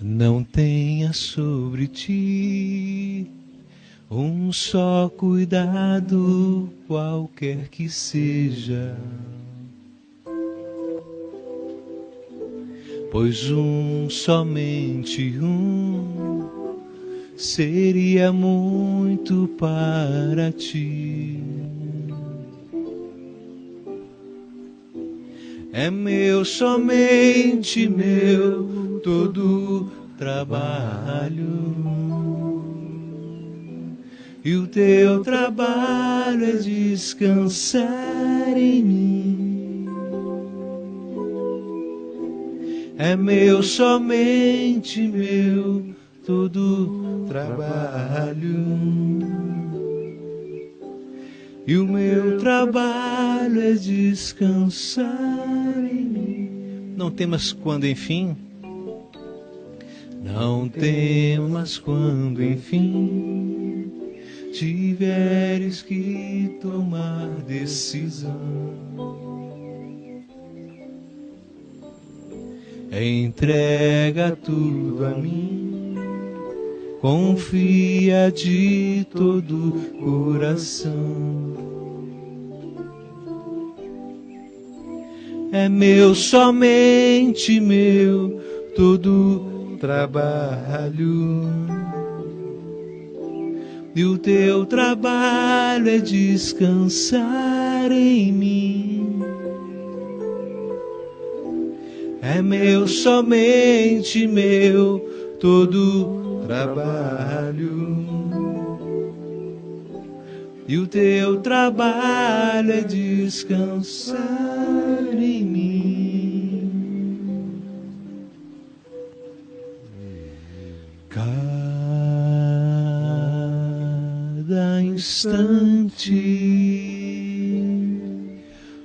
não tenha sobre ti um só cuidado, qualquer que seja, pois somente seria muito para ti. É meu, somente meu, todo trabalho. E o teu trabalho é descansar em mim. É meu, somente meu, todo trabalho. E o meu trabalho é descansar em mim. Não temas quando, enfim, não temas quando, enfim, tiveres que tomar decisão. Entrega tudo a mim, confia de todo coração. É meu, somente meu, todo trabalho. E o teu trabalho é descansar em mim. É meu, somente meu, todo trabalho. E o teu trabalho é descansar em mim. Cada instante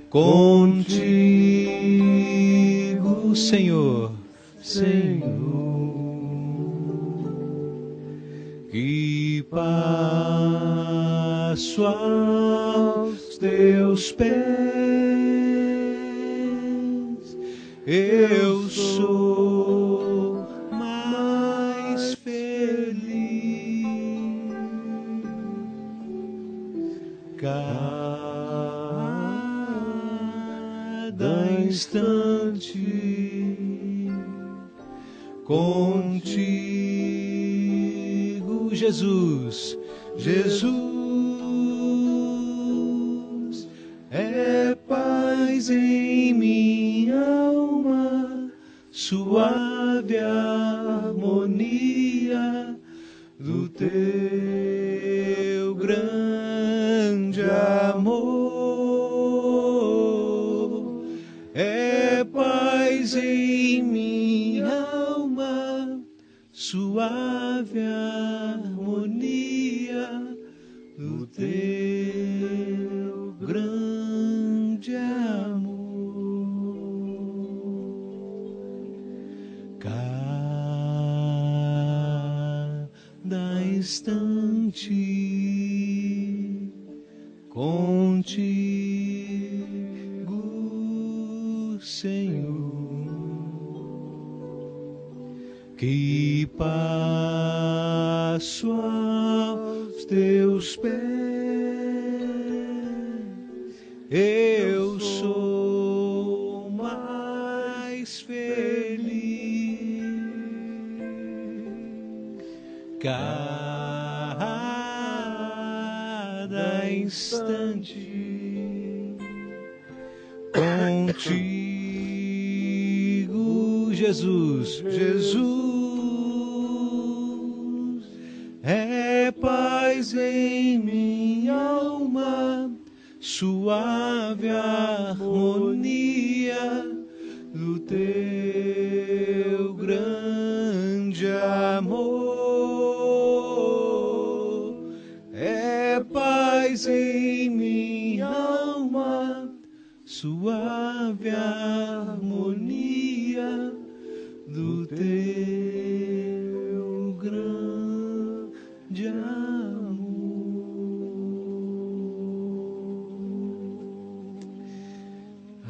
contigo, Senhor, Senhor. E passo aos teus pés, eu sou mais feliz. Cada instante contigo, Jesus, Jesus, é paz em minha alma, suave harmonia do teu grande amor. É paz em minha alma, suave harmonia do teu grande amor. Cada instante contigo, Senhor. Que passo aos teus pés, eu sou mais feliz. Cada instante contigo, Jesus, Jesus, é paz em minha alma, suave harmonia do teu grande amor. É paz em minha alma, suave harmonia do teu grande amor.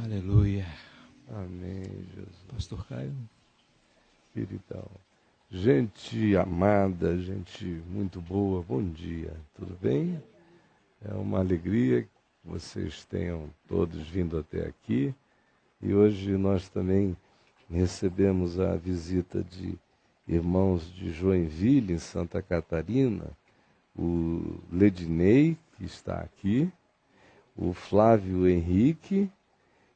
Aleluia. Amém, Jesus. Pastor Caio. Queridão. Gente amada, gente muito boa, bom dia, tudo bem? É uma alegria que vocês tenham todos vindo até aqui. E hoje nós também recebemos a visita de irmãos de Joinville, em Santa Catarina, o Ledinei, que está aqui, o Flávio Henrique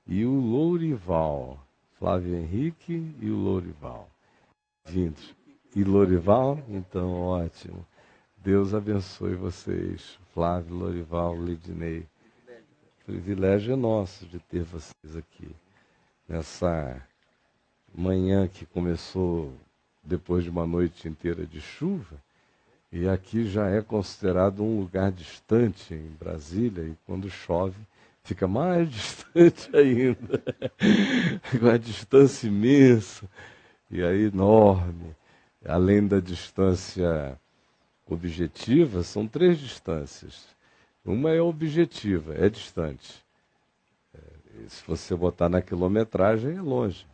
e o Lourival. Flávio Henrique e o Lourival. Vindos. E Lourival? Então, ótimo. Deus abençoe vocês, Flávio, Lourival, Ledinei. O privilégio é nosso de ter vocês aqui. Nessa manhã que começou depois de uma noite inteira de chuva, e aqui já é considerado um lugar distante em Brasília, e quando chove fica mais distante ainda, com a distância imensa, e aí enorme. Além da distância objetiva, são 3 distâncias. Uma é objetiva, é distante. Se você botar na quilometragem, é longe.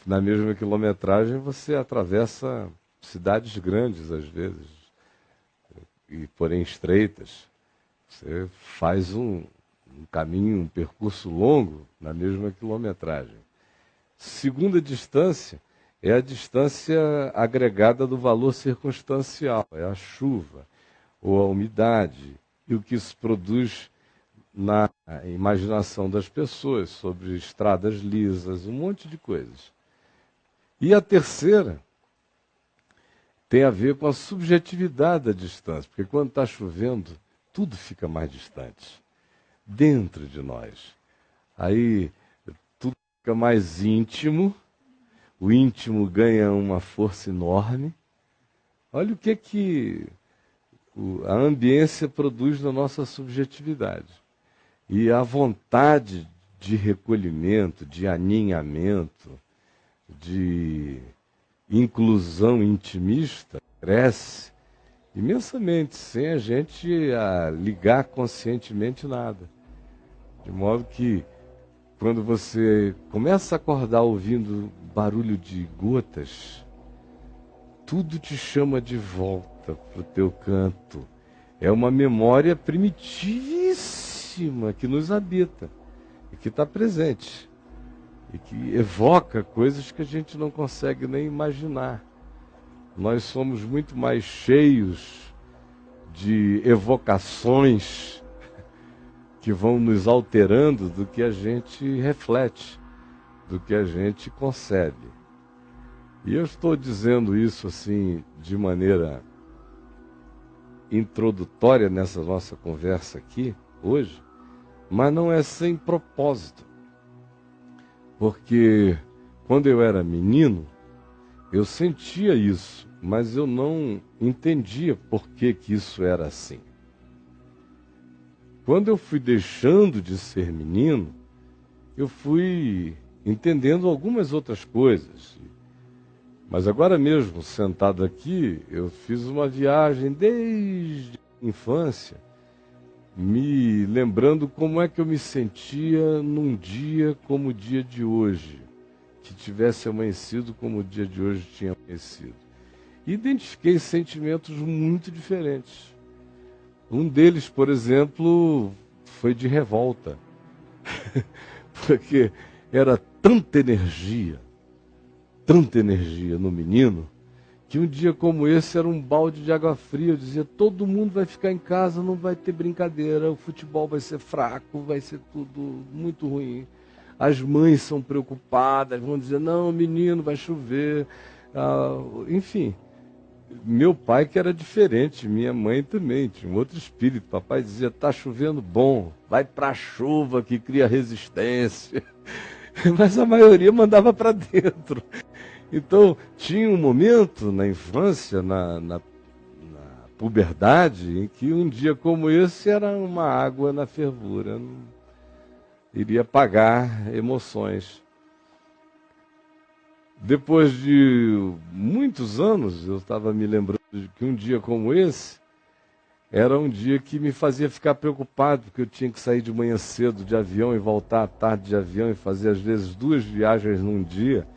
Na mesma quilometragem, você atravessa cidades grandes, às vezes, e porém estreitas. Você faz um caminho, um percurso longo na mesma quilometragem. Segunda distância é a distância agregada do valor circunstancial, é a chuva ou a umidade, e o que isso produz na imaginação das pessoas sobre estradas lisas, um monte de coisas. E a terceira tem a ver com a subjetividade da distância, porque quando está chovendo, tudo fica mais distante, dentro de nós. Aí tudo fica mais íntimo, o íntimo ganha uma força enorme. Olha o que a ambiência produz na nossa subjetividade. E a vontade de recolhimento, de aninhamento, de inclusão intimista cresce imensamente, sem a gente ligar conscientemente nada. De modo que, quando você começa a acordar ouvindo barulho de gotas, tudo te chama de volta para o teu canto. É uma memória primitivíssima que nos habita e que está presente e que evoca coisas que a gente não consegue nem imaginar. Nós somos muito mais cheios de evocações que vão nos alterando do que a gente reflete, do que a gente concebe. E eu estou dizendo isso assim de maneira introdutória nessa nossa conversa aqui, hoje, mas não é sem propósito. Porque quando eu era menino, eu sentia isso, mas eu não entendia por que isso era assim. Quando eu fui deixando de ser menino, eu fui entendendo algumas outras coisas. Mas agora mesmo, sentado aqui, eu fiz uma viagem desde a infância, me lembrando como é que eu me sentia num dia como o dia de hoje, que tivesse amanhecido como o dia de hoje tinha amanhecido. E identifiquei sentimentos muito diferentes. Um deles, por exemplo, foi de revolta, porque era tanta energia no menino, que um dia como esse era um balde de água fria. Eu dizia, todo mundo vai ficar em casa, não vai ter brincadeira, o futebol vai ser fraco, vai ser tudo muito ruim. As mães são preocupadas, vão dizer, não, menino, vai chover. Enfim, meu pai que era diferente, minha mãe também, tinha um outro espírito. Papai dizia, está chovendo bom, vai para a chuva que cria resistência. Mas a maioria mandava para dentro. Então, tinha um momento na infância, na puberdade, em que um dia como esse era uma água na fervura. Não iria apagar emoções. Depois de muitos anos, eu estava me lembrando de que um dia como esse era um dia que me fazia ficar preocupado, porque eu tinha que sair de manhã cedo de avião e voltar à tarde de avião e fazer às vezes 2 viagens num dia.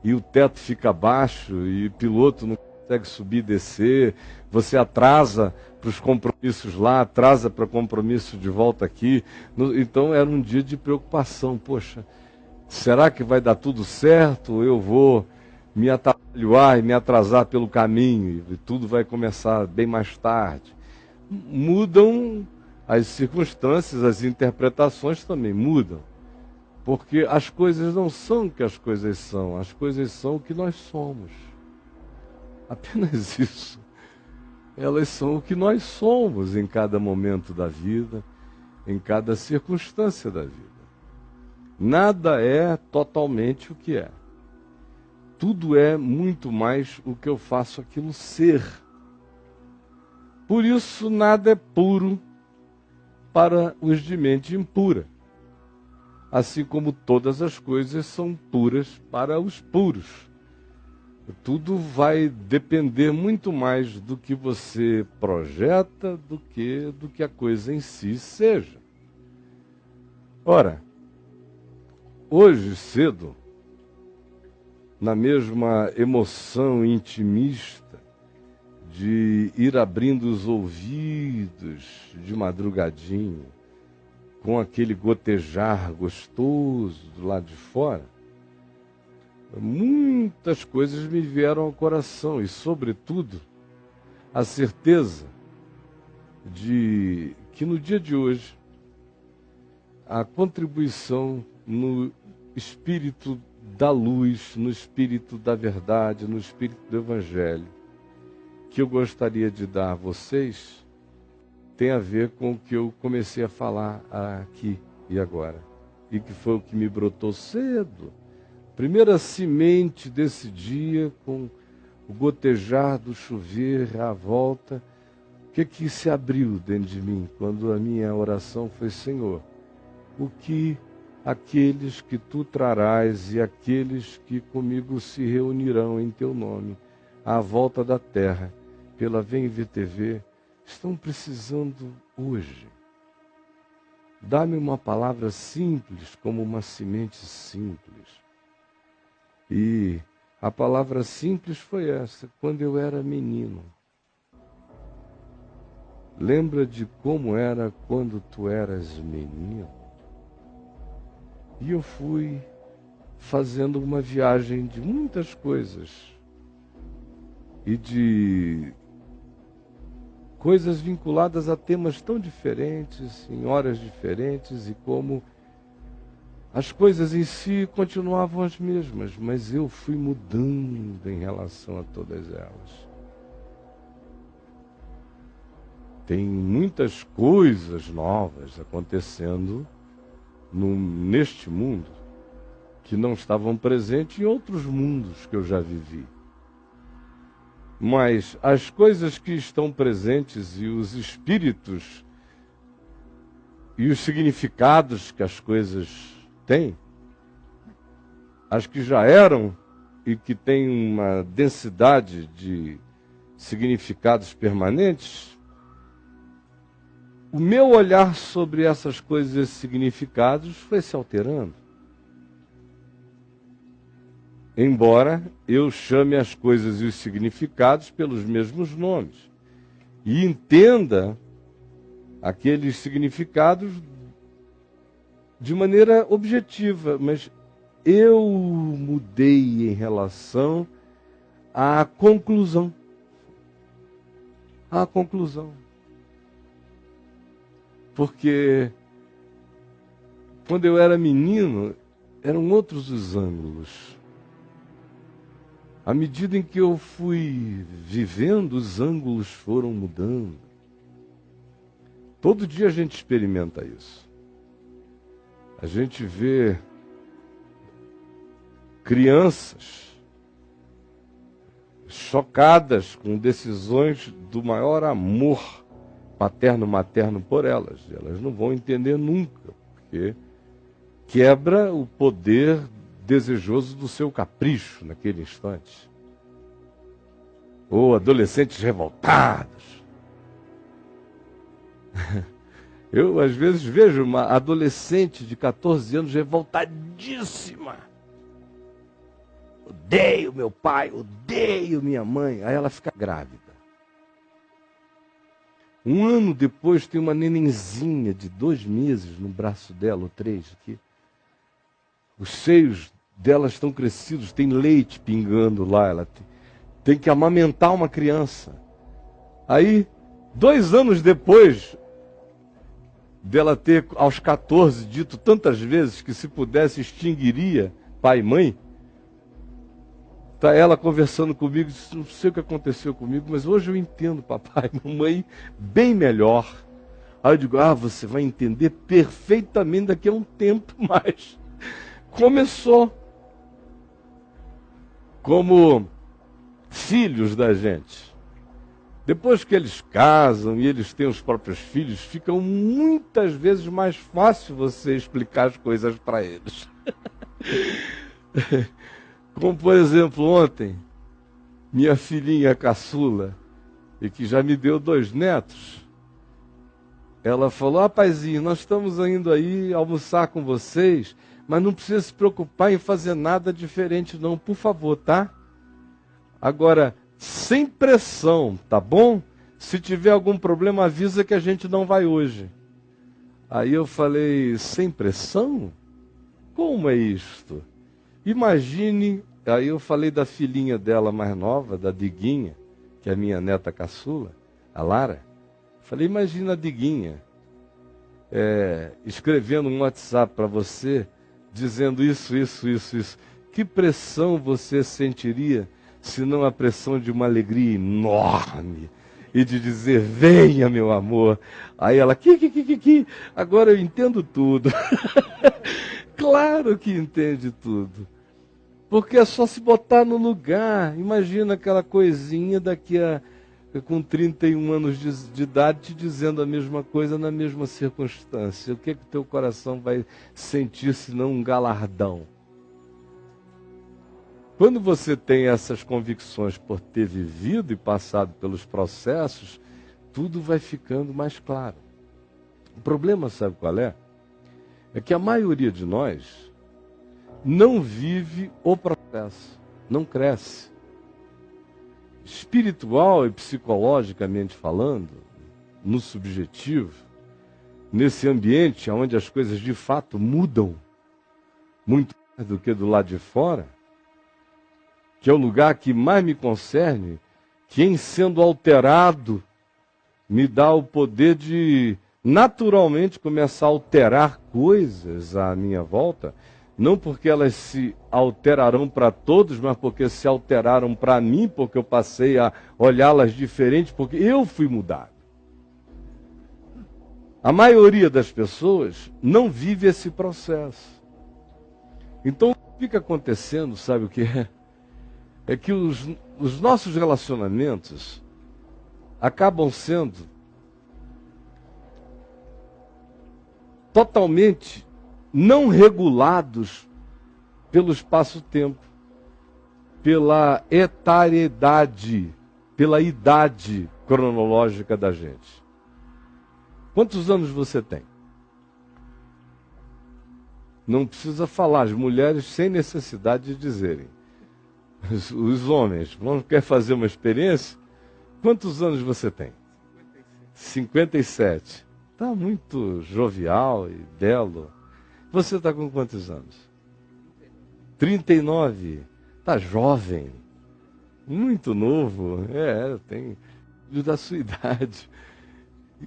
e o teto fica baixo e o piloto não consegue subir e descer, você atrasa para os compromissos lá, atrasa para compromisso de volta aqui. Então era um dia de preocupação. Poxa, será que vai dar tudo certo? Ou eu vou me atrapalhar e me atrasar pelo caminho e tudo vai começar bem mais tarde? Mudam as circunstâncias, as interpretações também mudam. Porque as coisas não são o que as coisas são o que nós somos. Apenas isso. Elas são o que nós somos em cada momento da vida, em cada circunstância da vida. Nada é totalmente o que é. Tudo é muito mais o que eu faço aquilo ser. Por isso, nada é puro para os de mente impura. Assim como todas as coisas são puras para os puros. Tudo vai depender muito mais do que você projeta do que a coisa em si seja. Ora, hoje cedo, na mesma emoção intimista de ir abrindo os ouvidos de madrugadinha, com aquele gotejar gostoso do lado de fora, muitas coisas me vieram ao coração e, sobretudo, a certeza de que no dia de hoje a contribuição no espírito da luz, no espírito da verdade, no espírito do Evangelho, que eu gostaria de dar a vocês, tem a ver com o que eu comecei a falar aqui e agora. E que foi o que me brotou cedo. Primeira semente desse dia, com o gotejar do chover à volta. O que se abriu dentro de mim quando a minha oração foi: Senhor, o que aqueles que Tu trarás e aqueles que comigo se reunirão em Teu nome, à volta da terra, pela Vem Ver TV, estão precisando hoje? Dá-me uma palavra simples, como uma semente simples. E a palavra simples foi essa: quando eu era menino. Lembra de como era quando tu eras menino? E eu fui fazendo uma viagem de muitas coisas. E de coisas vinculadas a temas tão diferentes, em horas diferentes, e como as coisas em si continuavam as mesmas, mas eu fui mudando em relação a todas elas. Tem muitas coisas novas acontecendo neste mundo que não estavam presentes em outros mundos que eu já vivi. Mas as coisas que estão presentes e os espíritos e os significados que as coisas têm, as que já eram e que têm uma densidade de significados permanentes, o meu olhar sobre essas coisas e esses significados foi se alterando. Embora eu chame as coisas e os significados pelos mesmos nomes e entenda aqueles significados de maneira objetiva, mas eu mudei em relação à conclusão. À conclusão. Porque quando eu era menino, eram outros os ângulos. À medida em que eu fui vivendo, os ângulos foram mudando. Todo dia a gente experimenta isso. A gente vê crianças chocadas com decisões do maior amor paterno-materno por elas. Elas não vão entender nunca, porque quebra o poder desejoso do seu capricho naquele instante. Ou adolescentes revoltados. Eu, às vezes, vejo uma adolescente de 14 anos revoltadíssima. Odeio meu pai, odeio minha mãe. Aí ela fica grávida. Um ano depois tem uma nenenzinha de 2 meses no braço dela, ou 3 aqui. Os seios dela estão crescidos, tem leite pingando lá. Ela tem que amamentar uma criança. Aí, 2 anos depois dela ter, aos 14, dito tantas vezes que se pudesse extinguiria pai e mãe, está ela conversando comigo, disse, não sei o que aconteceu comigo, mas hoje eu entendo papai e mamãe bem melhor. Aí eu digo, você vai entender perfeitamente daqui a um tempo mais. Começou como filhos da gente. Depois que eles casam e eles têm os próprios filhos, fica muitas vezes mais fácil você explicar as coisas para eles. Como, por exemplo, ontem, minha filhinha caçula, e que já me deu 2 netos, ela falou, paizinho, nós estamos indo aí almoçar com vocês, mas não precisa se preocupar em fazer nada diferente não, por favor, tá? Agora, sem pressão, tá bom? Se tiver algum problema, avisa que a gente não vai hoje. Aí eu falei, sem pressão? Como é isto? Imagine, aí eu falei da filhinha dela mais nova, da Diguinha, que é a minha neta caçula, a Lara. Falei, imagina a Diguinha escrevendo um WhatsApp para você, dizendo isso. Que pressão você sentiria, se não a pressão de uma alegria enorme, e de dizer, venha meu amor. Aí ela, agora eu entendo tudo. Claro que entende tudo. Porque é só se botar no lugar. Imagina aquela coisinha com 31 anos de idade te dizendo a mesma coisa na mesma circunstância. O que o teu coração vai sentir se não um galardão? Quando você tem essas convicções por ter vivido e passado pelos processos, tudo vai ficando mais claro. O problema, sabe qual é? É que a maioria de nós não vive o processo, não cresce. Espiritual e psicologicamente falando, no subjetivo, nesse ambiente onde as coisas de fato mudam muito mais do que do lado de fora, que é o lugar que mais me concerne, que em sendo alterado me dá o poder de naturalmente começar a alterar coisas à minha volta, não porque elas se alterarão para todos, mas porque se alteraram para mim, porque eu passei a olhá-las diferente, porque eu fui mudado. A maioria das pessoas não vive esse processo. Então, o que fica acontecendo, sabe o que é? É que os nossos relacionamentos acabam sendo totalmente não regulados pelo espaço-tempo, pela etariedade, pela idade cronológica da gente. Quantos anos você tem? Não precisa falar, as mulheres sem necessidade de dizerem. Os homens, quer fazer uma experiência? Quantos anos você tem? 57. Está muito jovial e belo. Você está com quantos anos? 39. Está jovem. Muito novo. Tem da sua idade.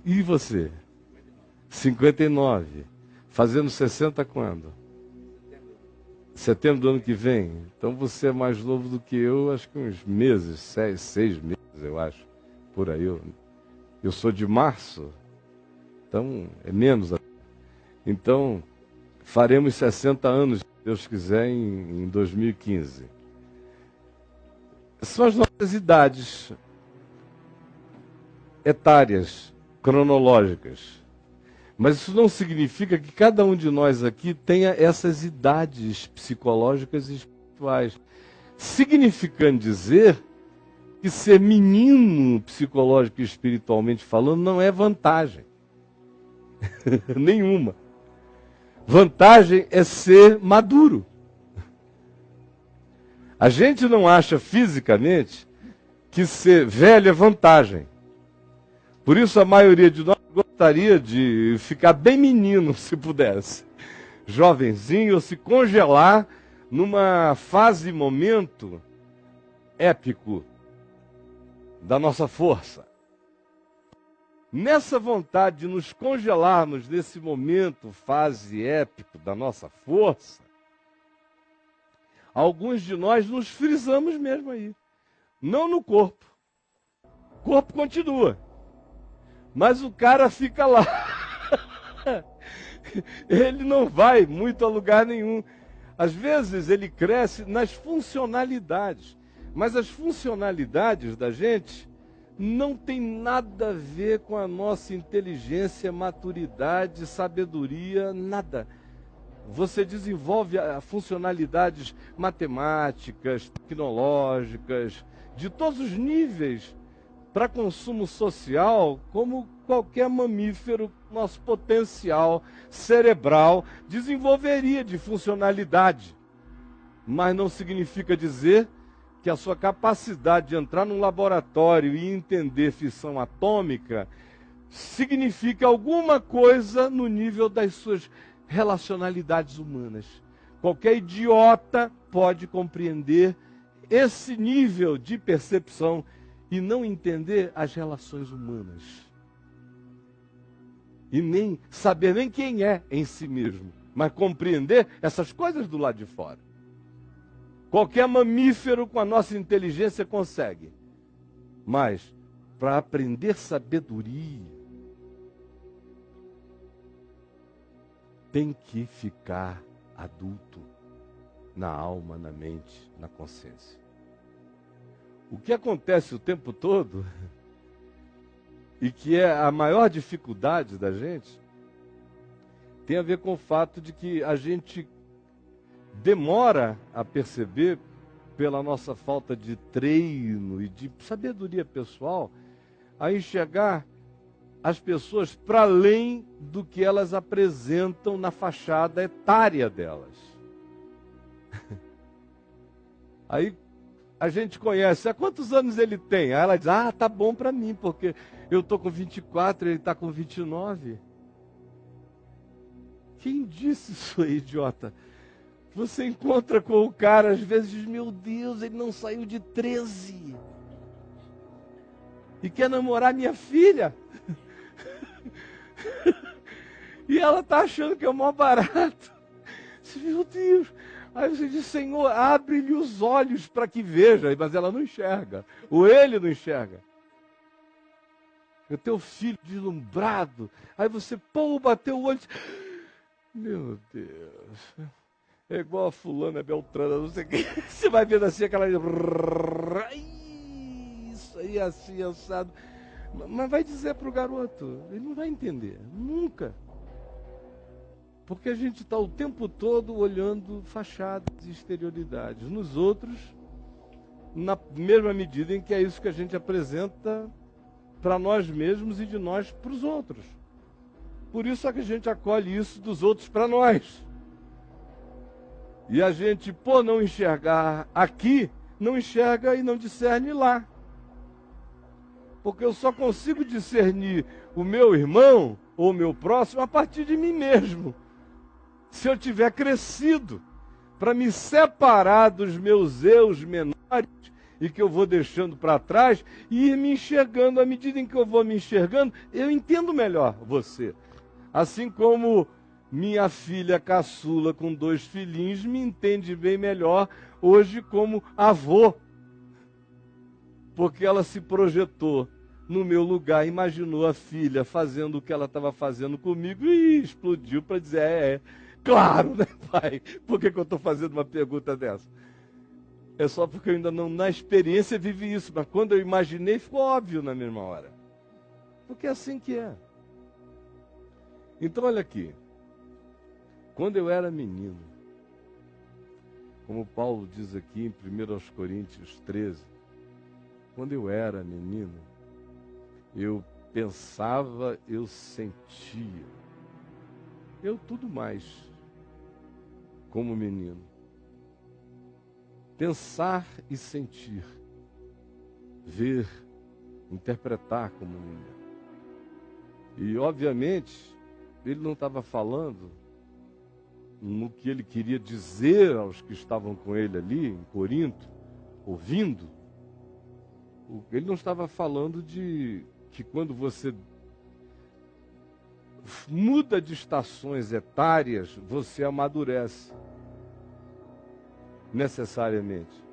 E você? 59. Fazendo 60 quando? Setembro do ano que vem. Então você é mais novo do que eu, acho que uns meses, 6 meses, eu acho. Por aí. Eu sou de março. Então, é menos. Então, faremos 60 anos, se Deus quiser, em 2015. São as nossas idades etárias, cronológicas. Mas isso não significa que cada um de nós aqui tenha essas idades psicológicas e espirituais. Significando dizer que ser menino psicológico e espiritualmente falando não é vantagem. Nenhuma. Vantagem é ser maduro. A gente não acha fisicamente que ser velho é vantagem. Por isso a maioria de nós gostaria de ficar bem menino, se pudesse. Jovenzinho, ou se congelar numa fase, momento épico da nossa força. Nessa vontade de nos congelarmos nesse momento, fase épico da nossa força, alguns de nós nos frisamos mesmo aí. Não no corpo. O corpo continua. Mas o cara fica lá. Ele não vai muito a lugar nenhum. Às vezes ele cresce nas funcionalidades. Mas as funcionalidades da gente não tem nada a ver com a nossa inteligência, maturidade, sabedoria, nada. Você desenvolve funcionalidades matemáticas, tecnológicas, de todos os níveis, para consumo social, como qualquer mamífero, nosso potencial cerebral desenvolveria de funcionalidade. Mas não significa dizer que a sua capacidade de entrar num laboratório e entender fissão atômica significa alguma coisa no nível das suas relacionalidades humanas. Qualquer idiota pode compreender esse nível de percepção e não entender as relações humanas. E nem saber nem quem é em si mesmo, mas compreender essas coisas do lado de fora. Qualquer mamífero com a nossa inteligência consegue. Mas, para aprender sabedoria, tem que ficar adulto na alma, na mente, na consciência. O que acontece o tempo todo, e que é a maior dificuldade da gente, tem a ver com o fato de que a gente demora a perceber, pela nossa falta de treino e de sabedoria pessoal, a enxergar as pessoas para além do que elas apresentam na fachada etária delas. Aí a gente conhece, há quantos anos ele tem? Aí ela diz, tá bom para mim, porque eu estou com 24, ele está com 29. Quem disse isso aí, idiota? Você encontra com o cara, às vezes diz, meu Deus, ele não saiu de 13. E quer namorar minha filha. E ela está achando que é o maior barato. Meu Deus. Aí você diz, Senhor, abre-lhe os olhos para que veja. Mas ela não enxerga. Ou ele não enxerga. O teu filho deslumbrado. Aí você, bateu o olho. Meu Deus. É igual a fulana, Beltrana, não sei o que. Você vai vendo assim aquela... Isso aí, assim, assado. Mas vai dizer para o garoto. Ele não vai entender. Nunca. Porque a gente está o tempo todo olhando fachadas e exterioridades. Nos outros, na mesma medida em que é isso que a gente apresenta para nós mesmos e de nós para os outros. Por isso é que a gente acolhe isso dos outros para nós. E a gente, por não enxergar aqui, não enxerga e não discerne lá. Porque eu só consigo discernir o meu irmão ou o meu próximo a partir de mim mesmo. Se eu tiver crescido, para me separar dos meus eus menores e que eu vou deixando para trás e ir me enxergando, à medida em que eu vou me enxergando, eu entendo melhor você. Assim como minha filha caçula com 2 filhinhos me entende bem melhor hoje como avô. Porque ela se projetou no meu lugar, imaginou a filha fazendo o que ela estava fazendo comigo e explodiu para dizer, claro, né, pai? Por que eu estou fazendo uma pergunta dessa? É só porque eu ainda não, na experiência, vivi isso, mas quando eu imaginei, ficou óbvio na mesma hora. Porque é assim que é. Então, olha aqui. Quando eu era menino, como Paulo diz aqui em 1 Coríntios 13, quando eu era menino, eu pensava, eu sentia, eu tudo mais como menino. pensar e sentir, ver, interpretar como menino. E, obviamente, ele não estava falando no que ele queria dizer aos que estavam com ele ali, em Corinto, ouvindo. Ele não estava falando de que quando você muda de estações etárias, você amadurece, necessariamente.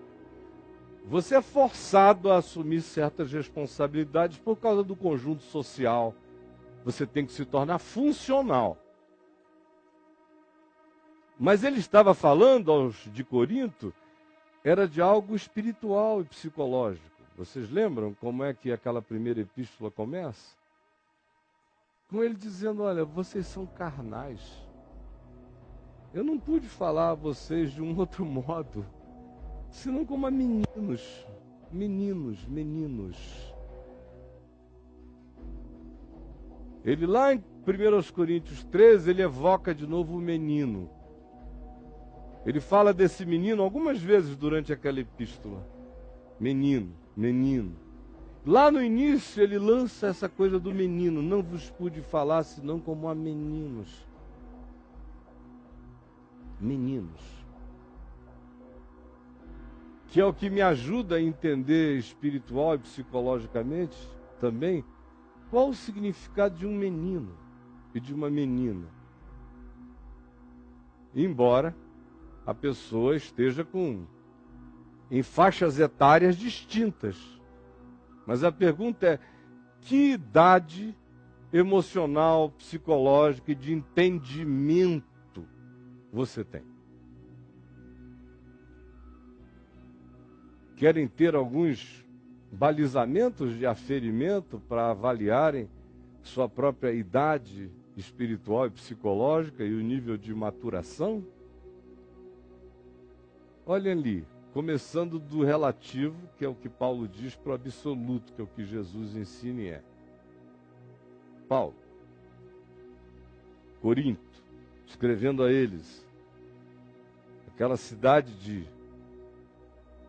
Você é forçado a assumir certas responsabilidades por causa do conjunto social. Você tem que se tornar funcional. Mas ele estava falando aos de Corinto, era de algo espiritual e psicológico. Vocês lembram como é que aquela primeira epístola começa? Com ele dizendo, olha, vocês são carnais. Eu não pude falar a vocês de um outro modo, senão como a meninos. Ele lá em 1 Coríntios 13, ele evoca de novo o menino. Ele fala desse menino algumas vezes durante aquela epístola. Menino. Lá no início ele lança essa coisa do menino. Não vos pude falar senão como a meninos. Que é o que me ajuda a entender espiritual e psicologicamente também qual o significado de um menino e de uma menina. Embora a pessoa esteja em faixas etárias distintas. Mas a pergunta é, que idade emocional, psicológica e de entendimento você tem? Querem ter alguns balizamentos de aferimento para avaliarem sua própria idade espiritual e psicológica e o nível de maturação? Olhem ali, começando do relativo, que é o que Paulo diz, para o absoluto, que é o que Jesus ensina e é. Paulo, Corinto, escrevendo a eles, aquela cidade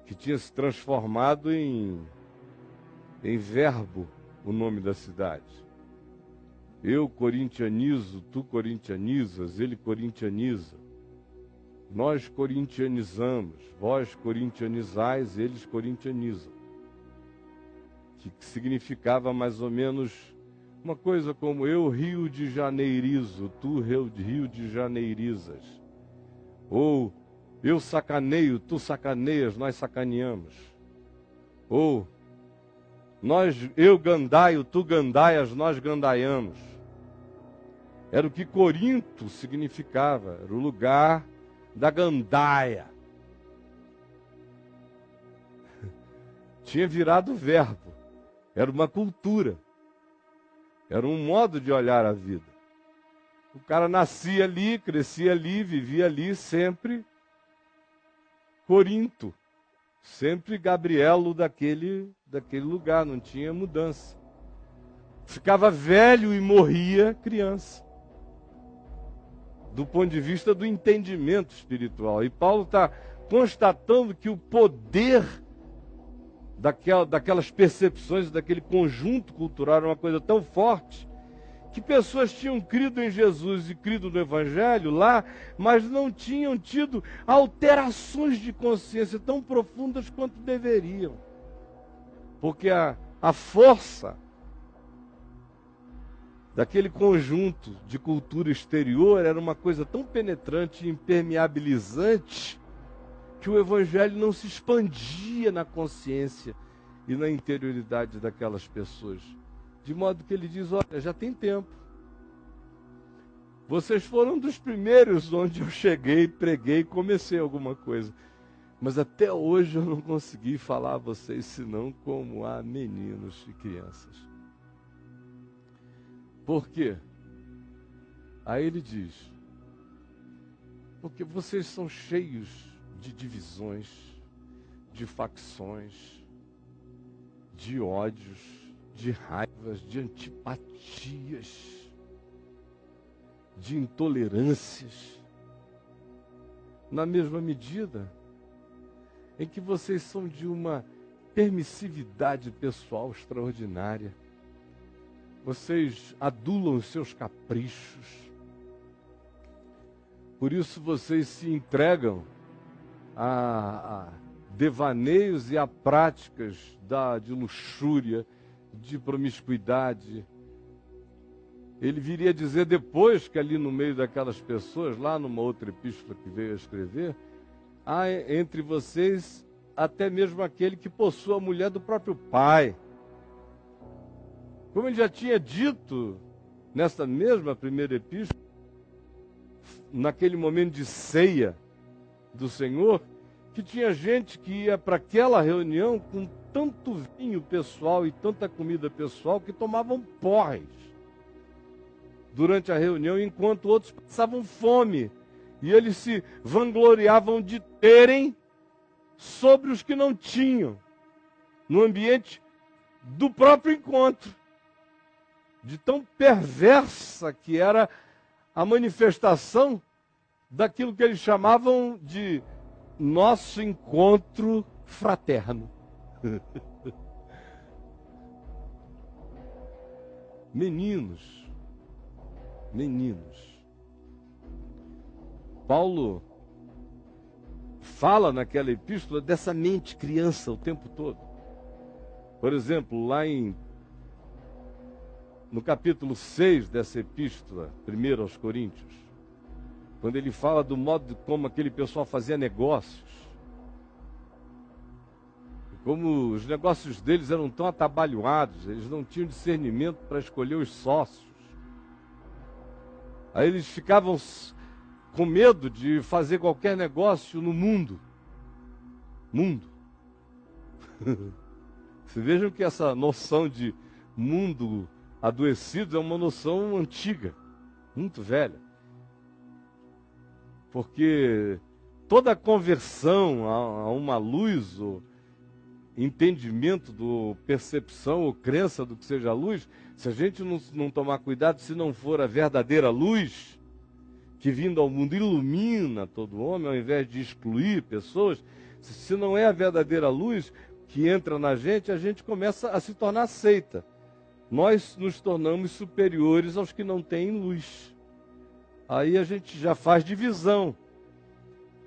que tinha se transformado em verbo o nome da cidade. Eu corintianizo, tu corintianizas, ele corintianiza. Nós corintianizamos, vós corintianizais, eles corintianizam. Que significava mais ou menos uma coisa como eu Rio de Janeirizo, tu Rio de Janeirizas. Ou eu sacaneio, tu sacaneias, nós sacaneamos. Ou eu gandaio, tu gandaias, nós gandaiamos. Era o que Corinto significava, era o lugar da gandaia. Tinha virado verbo, era uma cultura, era um modo de olhar a vida. O cara nascia ali, crescia ali, vivia ali, sempre Corinto, sempre Gabrielo daquele lugar, não tinha mudança. Ficava velho e morria criança. Do ponto de vista do entendimento espiritual. E Paulo está constatando que o poder daquelas percepções, daquele conjunto cultural era uma coisa tão forte, que pessoas tinham crido em Jesus e crido no Evangelho lá, mas não tinham tido alterações de consciência tão profundas quanto deveriam. Porque a força daquele conjunto de cultura exterior era uma coisa tão penetrante e impermeabilizante que o Evangelho não se expandia na consciência e na interioridade daquelas pessoas. De modo que ele diz, olha, já tem tempo. Vocês foram dos primeiros onde eu cheguei, preguei, comecei alguma coisa. Mas até hoje eu não consegui falar a vocês senão como a meninos e crianças. Por quê? Aí ele diz, porque vocês são cheios de divisões, de facções, de ódios, de raivas, de antipatias, de intolerâncias. Na mesma medida, em que vocês são de uma permissividade pessoal extraordinária. Vocês adulam os seus caprichos. Por isso vocês se entregam a devaneios e a práticas de luxúria, de promiscuidade. Ele viria dizer depois que ali no meio daquelas pessoas, lá numa outra epístola que veio a escrever, há entre vocês até mesmo aquele que possua a mulher do próprio pai. Como ele já tinha dito nessa mesma primeira epístola, naquele momento de ceia do Senhor, que tinha gente que ia para aquela reunião com tanto vinho pessoal e tanta comida pessoal que tomavam porres durante a reunião, enquanto outros passavam fome. E eles se vangloriavam de terem sobre os que não tinham, no ambiente do próprio encontro. De tão perversa que era a manifestação daquilo que eles chamavam de nosso encontro fraterno. Meninos. Paulo fala naquela epístola dessa mente criança o tempo todo. Por exemplo, lá no capítulo 6 dessa epístola, 1 aos Coríntios, quando ele fala do modo como aquele pessoal fazia negócios, como os negócios deles eram tão atabalhoados, eles não tinham discernimento para escolher os sócios. Aí eles ficavam com medo de fazer qualquer negócio no mundo. Vocês vejam que essa noção de mundo adoecido é uma noção antiga, muito velha. Porque toda conversão a uma luz, ou entendimento, percepção ou crença do que seja a luz, se a gente não tomar cuidado, se não for a verdadeira luz, que vindo ao mundo ilumina todo homem, ao invés de excluir pessoas, se não é a verdadeira luz que entra na gente, a gente começa a se tornar seita. Nós nos tornamos superiores aos que não têm luz. Aí a gente já faz divisão.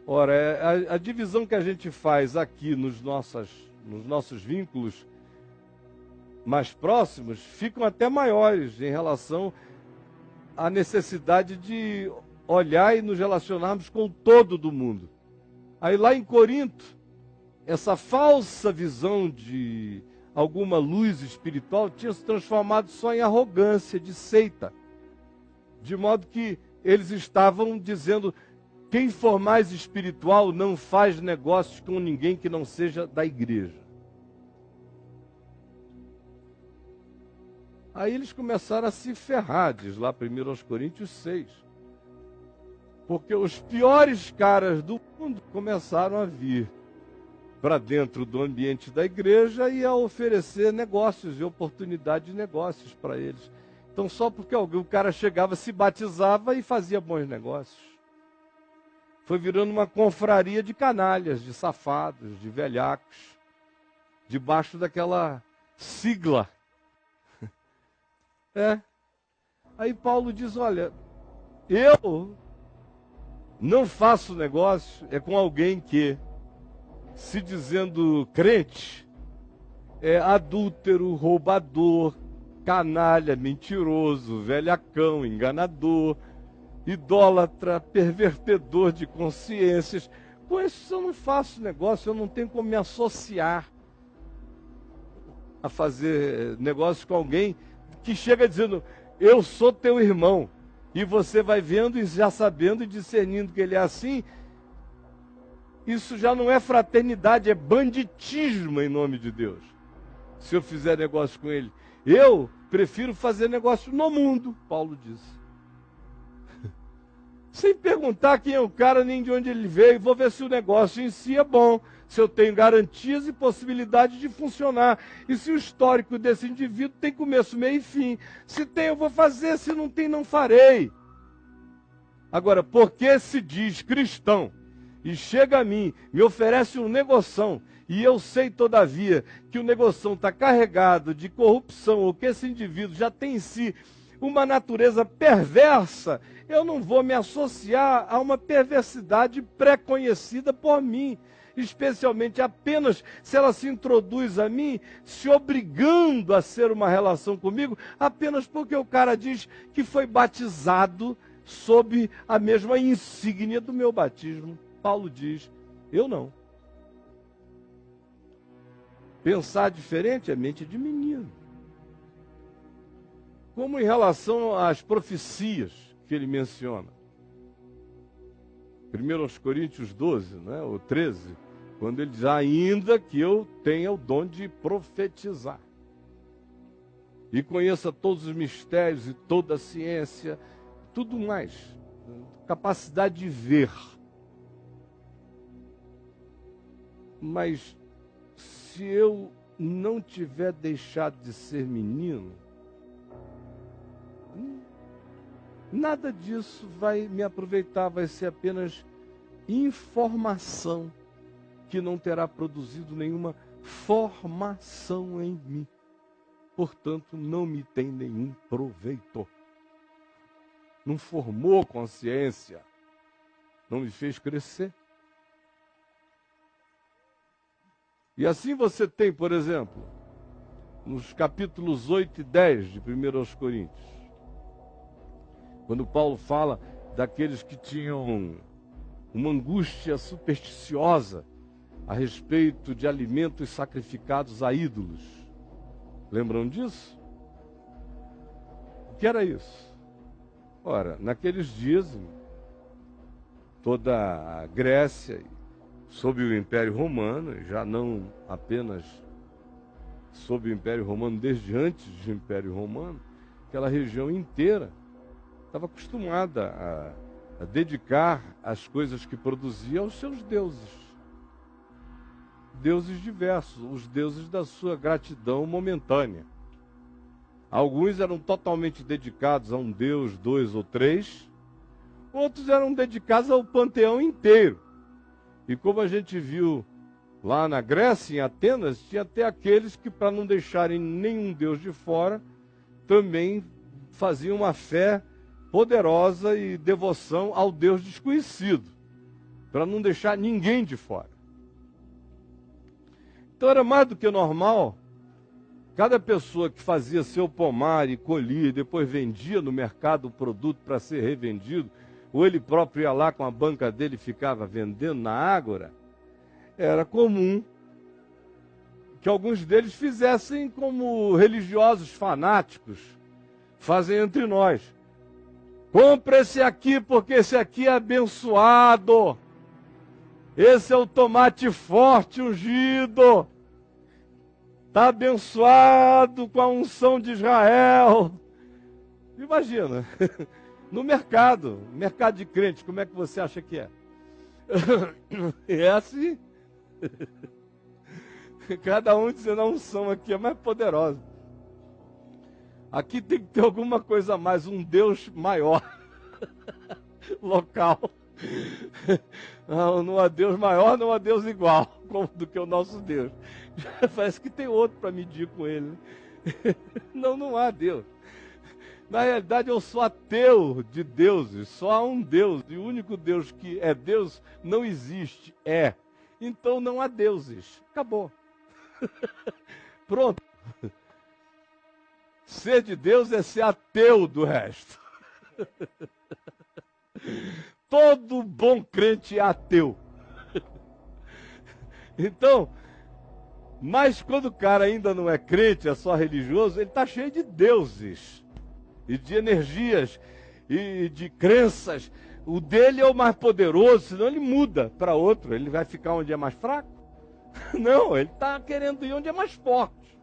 Ora, a divisão que a gente faz aqui nos nossos vínculos mais próximos ficam até maiores em relação à necessidade de olhar e nos relacionarmos com o todo do mundo. Aí lá em Corinto, essa falsa visão de alguma luz espiritual tinha se transformado só em arrogância, de seita. De modo que eles estavam dizendo: quem for mais espiritual não faz negócios com ninguém que não seja da igreja. Aí eles começaram a se ferrar, diz lá 1 aos Coríntios 6. Porque os piores caras do mundo começaram a vir para dentro do ambiente da igreja e a oferecer negócios e oportunidade de negócios para eles. Então só porque o cara chegava, se batizava e fazia bons negócios. Foi virando uma confraria de canalhas, de safados, de velhacos, debaixo daquela sigla. Aí Paulo diz: olha, eu não faço negócio com alguém que, se dizendo crente, é adúltero, roubador, canalha, mentiroso, velhacão, enganador, idólatra, pervertedor de consciências. Com isso eu não faço negócio, eu não tenho como me associar a fazer negócio com alguém que chega dizendo: eu sou teu irmão. E você vai vendo e já sabendo e discernindo que ele é assim. Isso já não é fraternidade, é banditismo em nome de Deus. Se eu fizer negócio com ele, eu prefiro fazer negócio no mundo, Paulo disse. Sem perguntar quem é o cara, nem de onde ele veio, vou ver se o negócio em si é bom, se eu tenho garantias e possibilidade de funcionar, e se o histórico desse indivíduo tem começo, meio e fim. Se tem, eu vou fazer, se não tem, não farei. Agora, por que se diz cristão e chega a mim, me oferece um negoção, e eu sei, todavia, que o negoção está carregado de corrupção, ou que esse indivíduo já tem em si uma natureza perversa, eu não vou me associar a uma perversidade pré-conhecida por mim, especialmente apenas se ela se introduz a mim, se obrigando a ser uma relação comigo, apenas porque o cara diz que foi batizado sob a mesma insígnia do meu batismo. Paulo diz, eu não. Pensar diferente é mente de menino. Como em relação às profecias que ele menciona. 1 Coríntios 12, né, ou 13, quando ele diz, ainda que eu tenha o dom de profetizar. E conheça todos os mistérios e toda a ciência, tudo mais. Capacidade de ver. Mas se eu não tiver deixado de ser menino, nada disso vai me aproveitar, vai ser apenas informação que não terá produzido nenhuma formação em mim. Portanto, não me tem nenhum proveito. Não formou consciência, não me fez crescer. E assim você tem, por exemplo, nos capítulos 8 e 10 de 1 Coríntios, quando Paulo fala daqueles que tinham uma angústia supersticiosa a respeito de alimentos sacrificados a ídolos. Lembram disso? O que era isso? Ora, naqueles dias, toda a Grécia, sob o Império Romano, já não apenas sob o Império Romano, desde antes do Império Romano, aquela região inteira estava acostumada a dedicar as coisas que produzia aos seus deuses. Deuses diversos, os deuses da sua gratidão momentânea. Alguns eram totalmente dedicados a um deus, dois ou três, outros eram dedicados ao panteão inteiro. E como a gente viu lá na Grécia, em Atenas, tinha até aqueles que, para não deixarem nenhum deus de fora, também faziam uma fé poderosa e devoção ao Deus desconhecido, para não deixar ninguém de fora. Então era mais do que normal, cada pessoa que fazia seu pomar e colhia, e depois vendia no mercado o produto para ser revendido, ou ele próprio ia lá com a banca dele e ficava vendendo na ágora, era comum que alguns deles fizessem como religiosos fanáticos fazem entre nós. Compre esse aqui porque esse aqui é abençoado. Esse é o tomate forte ungido. Está abençoado com a unção de Israel. Imagina, no mercado de crente, como é que você acha que é? É assim. Cada um dizendo a unção aqui é mais poderosa. Aqui tem que ter alguma coisa a mais, um Deus maior, local. Não há Deus maior, não há Deus igual do que o nosso Deus. Parece que tem outro para medir com ele. Não há Deus. Na realidade, eu sou ateu de deuses. Só há um Deus. E o único Deus que é Deus não existe. Então não há deuses. Acabou. Pronto. Ser de Deus é ser ateu do resto. Todo bom crente é ateu. Então, mas quando o cara ainda não é crente, é só religioso, ele está cheio de deuses, e de energias, e de crenças. O dele é o mais poderoso, senão ele muda para outro. Ele vai ficar onde é mais fraco? Não, ele está querendo ir onde é mais forte.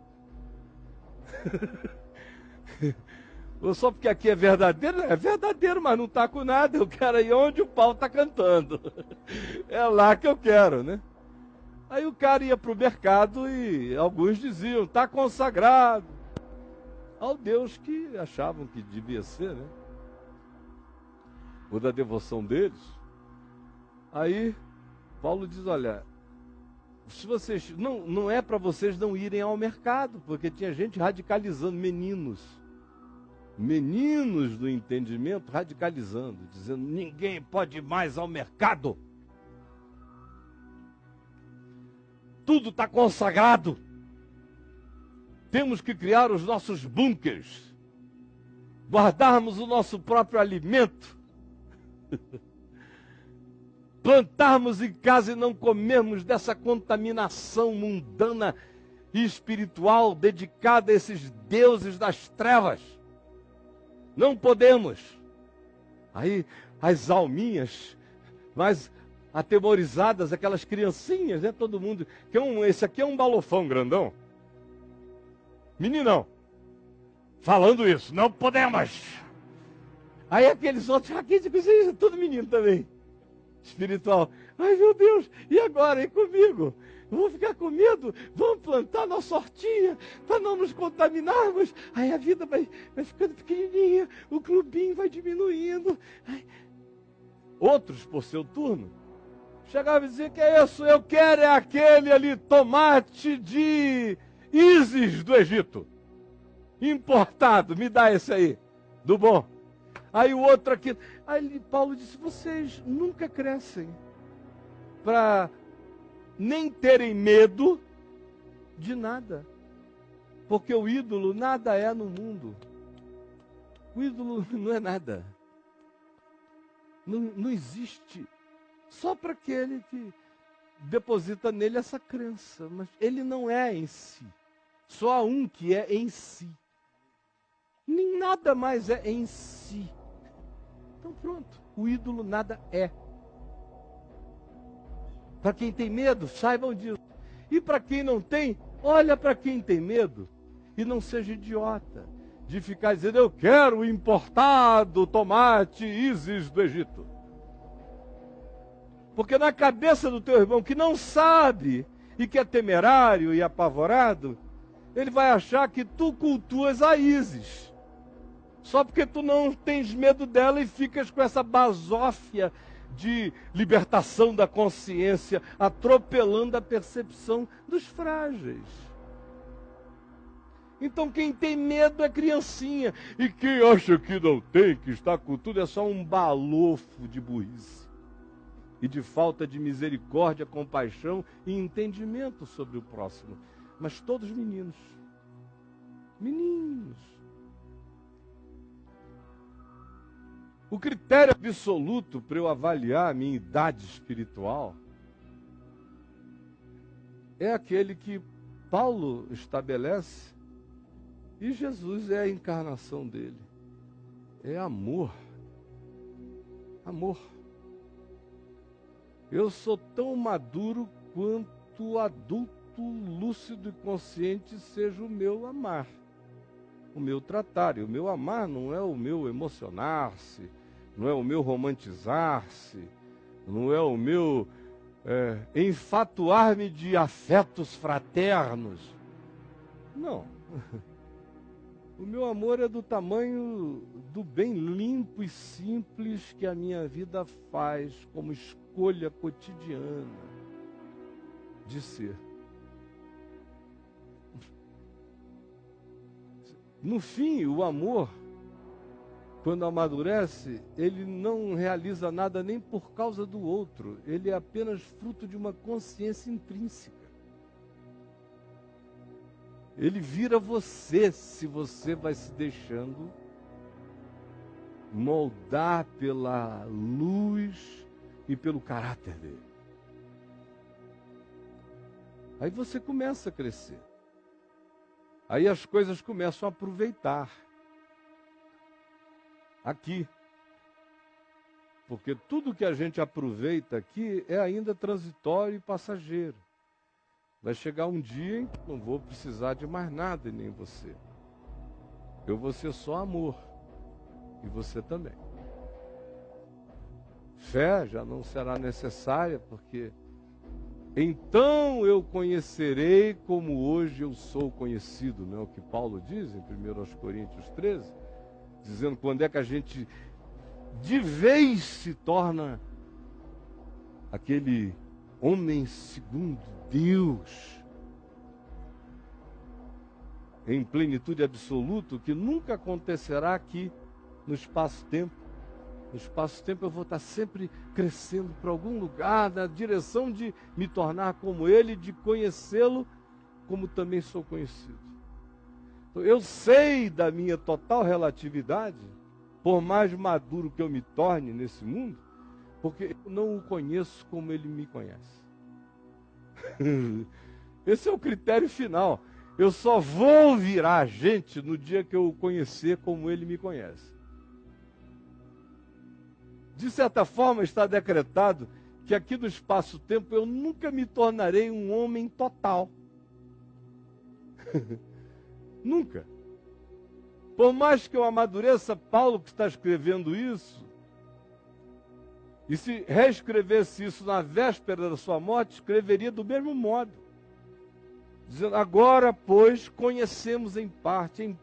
Ou só porque aqui é verdadeiro? É verdadeiro, mas não está com nada. Eu quero ir onde o pau está cantando. É lá que eu quero, né? Aí o cara ia para o mercado e alguns diziam, está consagrado ao Deus que achavam que devia ser, né? Ou da devoção deles. Aí Paulo diz, olha, se vocês não é para vocês não irem ao mercado, porque tinha gente radicalizando, meninos do entendimento radicalizando, dizendo, ninguém pode ir mais ao mercado. Tudo está consagrado. Temos que criar os nossos bunkers, guardarmos o nosso próprio alimento, plantarmos em casa e não comermos dessa contaminação mundana e espiritual dedicada a esses deuses das trevas. Não podemos. Aí as alminhas mais atemorizadas, aquelas criancinhas, né? Todo mundo, esse aqui é um balofão grandão. Meninão, falando isso, não podemos. Aí aqueles outros, aqui, tudo menino também. Espiritual. Ai, meu Deus, e agora, e comigo? Vamos ficar com medo? Vamos plantar nossa hortinha para não nos contaminarmos? Aí a vida vai ficando pequenininha, o clubinho vai diminuindo. Ai. Outros, por seu turno, chegavam e diziam, que é isso? Eu quero é aquele ali, tomate de Ísis do Egito. Importado, me dá esse aí, do bom. Aí o outro aqui. Aí Paulo disse, vocês nunca crescem para nem terem medo de nada. Porque o ídolo nada é no mundo. O ídolo não é nada. Não existe. Só para aquele que deposita nele essa crença. Mas ele não é em si. Só há um que é em si. Nem nada mais é em si. Então pronto, o ídolo nada é. Para quem tem medo, saibam disso. E para quem não tem, olha para quem tem medo e não seja idiota de ficar dizendo, eu quero o importado tomate Ísis do Egito. Porque na cabeça do teu irmão que não sabe e que é temerário e apavorado, ele vai achar que tu cultuas a Ísis. Só porque tu não tens medo dela e ficas com essa basófia de libertação da consciência, atropelando a percepção dos frágeis. Então quem tem medo é criancinha. E quem acha que não tem, que está com tudo, é só um balofo de burrice. E de falta de misericórdia, compaixão e entendimento sobre o próximo. Mas todos meninos. Meninos. O critério absoluto para eu avaliar a minha idade espiritual é aquele que Paulo estabelece e Jesus é a encarnação dele. É amor. Amor. Eu sou tão maduro quanto adulto, lúcido e consciente seja o meu amar. O meu tratar. E o meu amar não é o meu emocionar-se, não é o meu romantizar-se, não é o meu enfatuar-me de afetos fraternos. Não. O meu amor é do tamanho do bem limpo e simples que a minha vida faz como escolha cotidiana de ser. No fim, o amor, quando amadurece, ele não realiza nada nem por causa do outro. Ele é apenas fruto de uma consciência intrínseca. Ele vira você, se você vai se deixando moldar pela luz e pelo caráter dele. Aí você começa a crescer. Aí as coisas começam a aproveitar. Aqui. Porque tudo que a gente aproveita aqui é ainda transitório e passageiro. Vai chegar um dia em que não vou precisar de mais nada, nem você. Eu vou ser só amor. E você também. Fé já não será necessária, porque então eu conhecerei como hoje eu sou conhecido, não é o que Paulo diz em 1 Coríntios 13, dizendo quando é que a gente de vez se torna aquele homem segundo Deus, em plenitude absoluta, que nunca acontecerá aqui no espaço-tempo. No espaço-tempo eu vou estar sempre crescendo para algum lugar, na direção de me tornar como Ele, de conhecê-lo como também sou conhecido. Então, eu sei da minha total relatividade, por mais maduro que eu me torne nesse mundo, porque eu não o conheço como Ele me conhece. Esse é o critério final. Eu só vou virar gente no dia que eu o conhecer como Ele me conhece. De certa forma, está decretado que aqui no espaço-tempo eu nunca me tornarei um homem total. Nunca. Por mais que eu amadureça, Paulo que está escrevendo isso, e se reescrevesse isso na véspera da sua morte, escreveria do mesmo modo. Dizendo, agora, pois, conhecemos em parte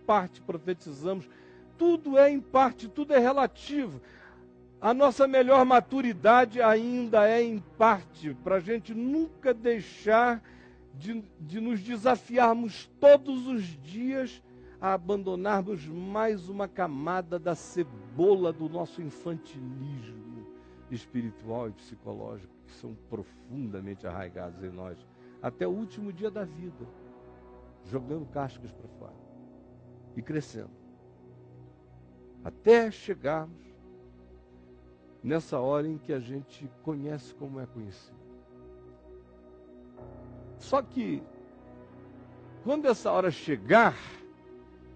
profetizamos. Tudo é em parte, tudo é relativo. A nossa melhor maturidade ainda é em parte, para a gente nunca deixar de nos desafiarmos todos os dias a abandonarmos mais uma camada da cebola do nosso infantilismo espiritual e psicológico, que são profundamente arraigados em nós, até o último dia da vida, jogando cascas para fora e crescendo, até chegarmos nessa hora em que a gente conhece como é conhecido. Só que, quando essa hora chegar,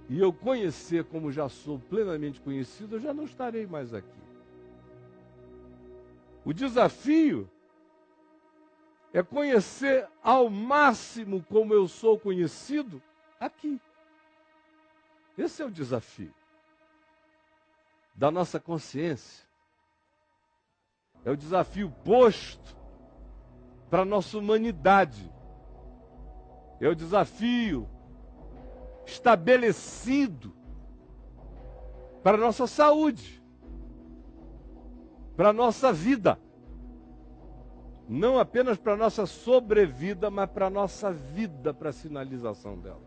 e eu conhecer como já sou plenamente conhecido, eu já não estarei mais aqui. O desafio é conhecer ao máximo como eu sou conhecido aqui. Esse é o desafio da nossa consciência. É o desafio posto para a nossa humanidade. É o desafio estabelecido para a nossa saúde, para a nossa vida. Não apenas para a nossa sobrevida, mas para a nossa vida, para a sinalização dela.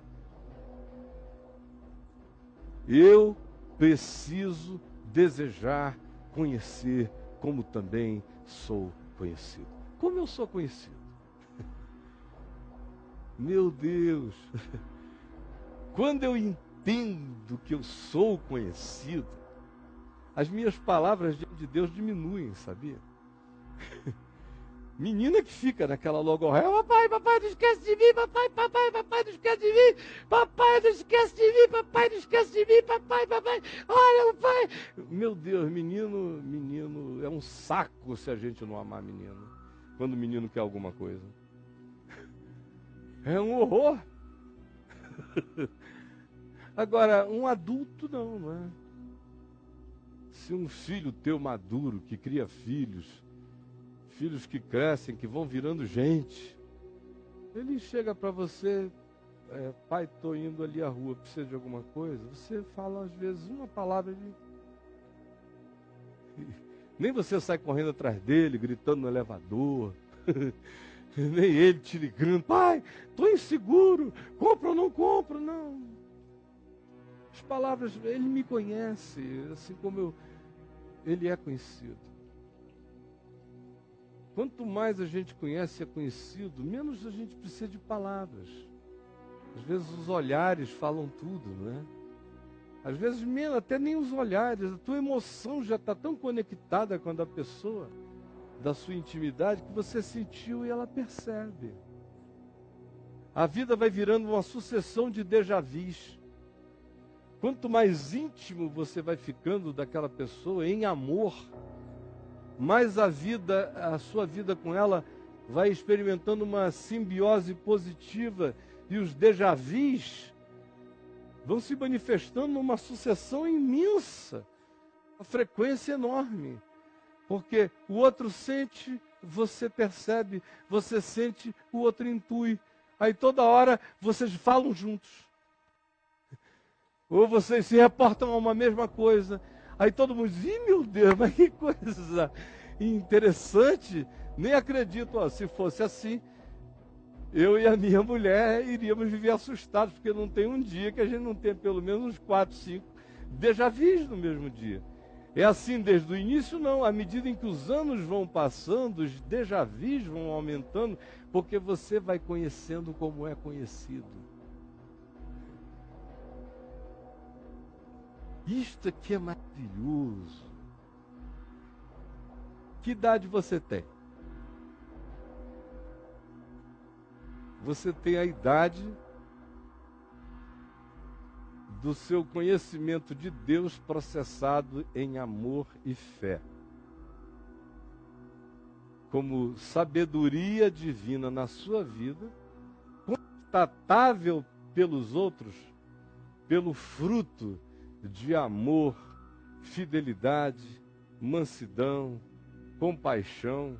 Eu preciso desejar conhecer como também sou conhecido. Como eu sou conhecido? Meu Deus! Quando eu entendo que eu sou conhecido, as minhas palavras diante de Deus diminuem, sabia? Menina que fica naquela logorreia, papai, papai, não esquece de mim, papai, papai, papai, não esquece de mim, papai, não esquece de mim, papai, não esquece de mim, papai, papai, olha, papai. Meu Deus, menino, é um saco se a gente não amar menino, quando o menino quer alguma coisa. É um horror. Agora, um adulto não é? Se um filho teu maduro, que cria filhos que crescem, que vão virando gente, ele chega para você, pai, estou indo ali à rua, precisa de alguma coisa, você fala às vezes uma palavra, nem você sai correndo atrás dele, gritando no elevador, nem ele te ligando, pai, estou inseguro, compro ou não compro, não. As palavras, ele me conhece, assim como ele é conhecido. Quanto mais a gente conhece e é conhecido, menos a gente precisa de palavras. Às vezes os olhares falam tudo, né? Às vezes menos, até nem os olhares. A tua emoção já está tão conectada com a da pessoa, da sua intimidade, que você sentiu e ela percebe. A vida vai virando uma sucessão de déjà-vus. Quanto mais íntimo você vai ficando daquela pessoa, em amor, mais a sua vida com ela vai experimentando uma simbiose positiva e os déjà-vus vão se manifestando numa sucessão imensa, uma frequência enorme, porque o outro sente, você percebe, você sente, o outro intui, aí toda hora vocês falam juntos, ou vocês se reportam a uma mesma coisa. Aí todo mundo diz, meu Deus, mas que coisa interessante, nem acredito, ó, se fosse assim, eu e a minha mulher iríamos viver assustados, porque não tem um dia que a gente não tenha pelo menos uns 4, 5 déjà-vus no mesmo dia. É assim desde o início? Não. À medida em que os anos vão passando, os déjà-vus vão aumentando, porque você vai conhecendo como é conhecido. Isto aqui é maravilhoso. Que idade você tem? Você tem a idade do seu conhecimento de Deus processado em amor e fé. Como sabedoria divina na sua vida, constatável pelos outros, pelo fruto de amor, fidelidade, mansidão, compaixão,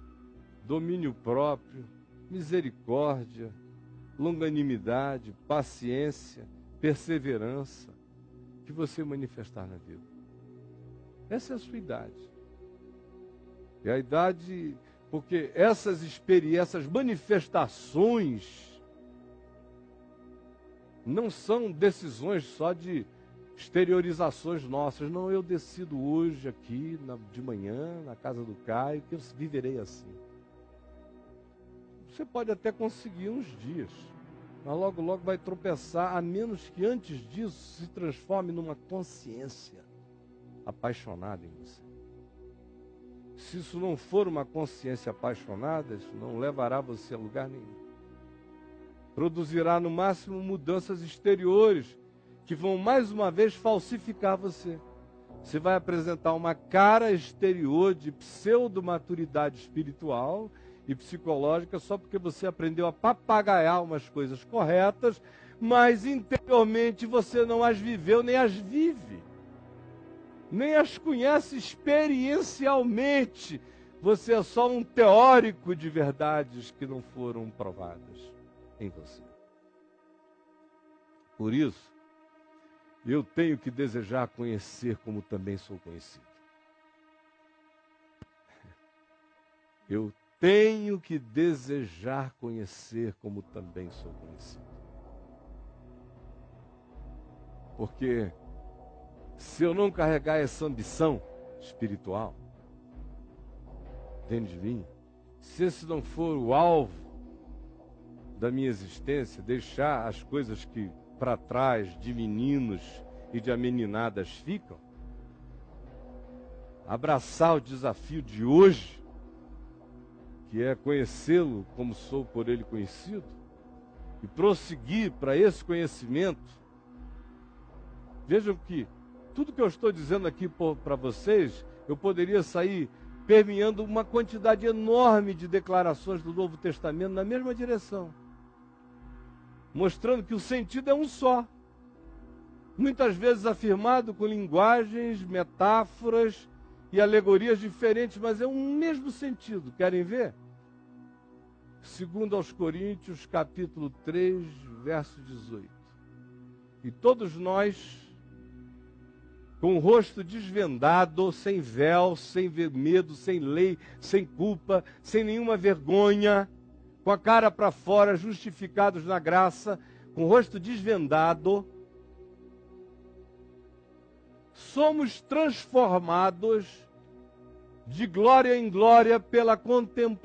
domínio próprio, misericórdia, longanimidade, paciência, perseverança, que você manifestar na vida. Essa é a sua idade. É a idade, porque essas experiências, manifestações, não são decisões só de exteriorizações nossas. Não, eu decido hoje aqui, de manhã, na casa do Caio, que eu viverei assim. Você pode até conseguir uns dias, mas logo, logo vai tropeçar, a menos que antes disso se transforme numa consciência apaixonada em você. Se isso não for uma consciência apaixonada, isso não levará você a lugar nenhum. Produzirá no máximo mudanças exteriores, que vão mais uma vez falsificar você. Você vai apresentar uma cara exterior de pseudo-maturidade espiritual e psicológica só porque você aprendeu a papagaiar umas coisas corretas, mas interiormente você não as viveu nem as vive, nem as conhece experiencialmente. Você é só um teórico de verdades que não foram provadas em você. Por isso, eu tenho que desejar conhecer como também sou conhecido. Eu tenho que desejar conhecer como também sou conhecido. Porque se eu não carregar essa ambição espiritual dentro de mim, se esse não for o alvo da minha existência, deixar as coisas que para trás de meninos e de ameninadas ficam, abraçar o desafio de hoje, que é conhecê-lo como sou por ele conhecido, e prosseguir para esse conhecimento. Vejam que tudo que eu estou dizendo aqui para vocês, eu poderia sair permeando uma quantidade enorme de declarações do Novo Testamento na mesma direção, mostrando que o sentido é um só, muitas vezes afirmado com linguagens, metáforas e alegorias diferentes, mas é um mesmo sentido. Querem ver? 2 aos Coríntios, capítulo 3, verso 18. E todos nós, com o rosto desvendado, sem véu, sem medo, sem lei, sem culpa, sem nenhuma vergonha, com a cara para fora, justificados na graça, com o rosto desvendado, somos transformados de glória em glória pela contemplação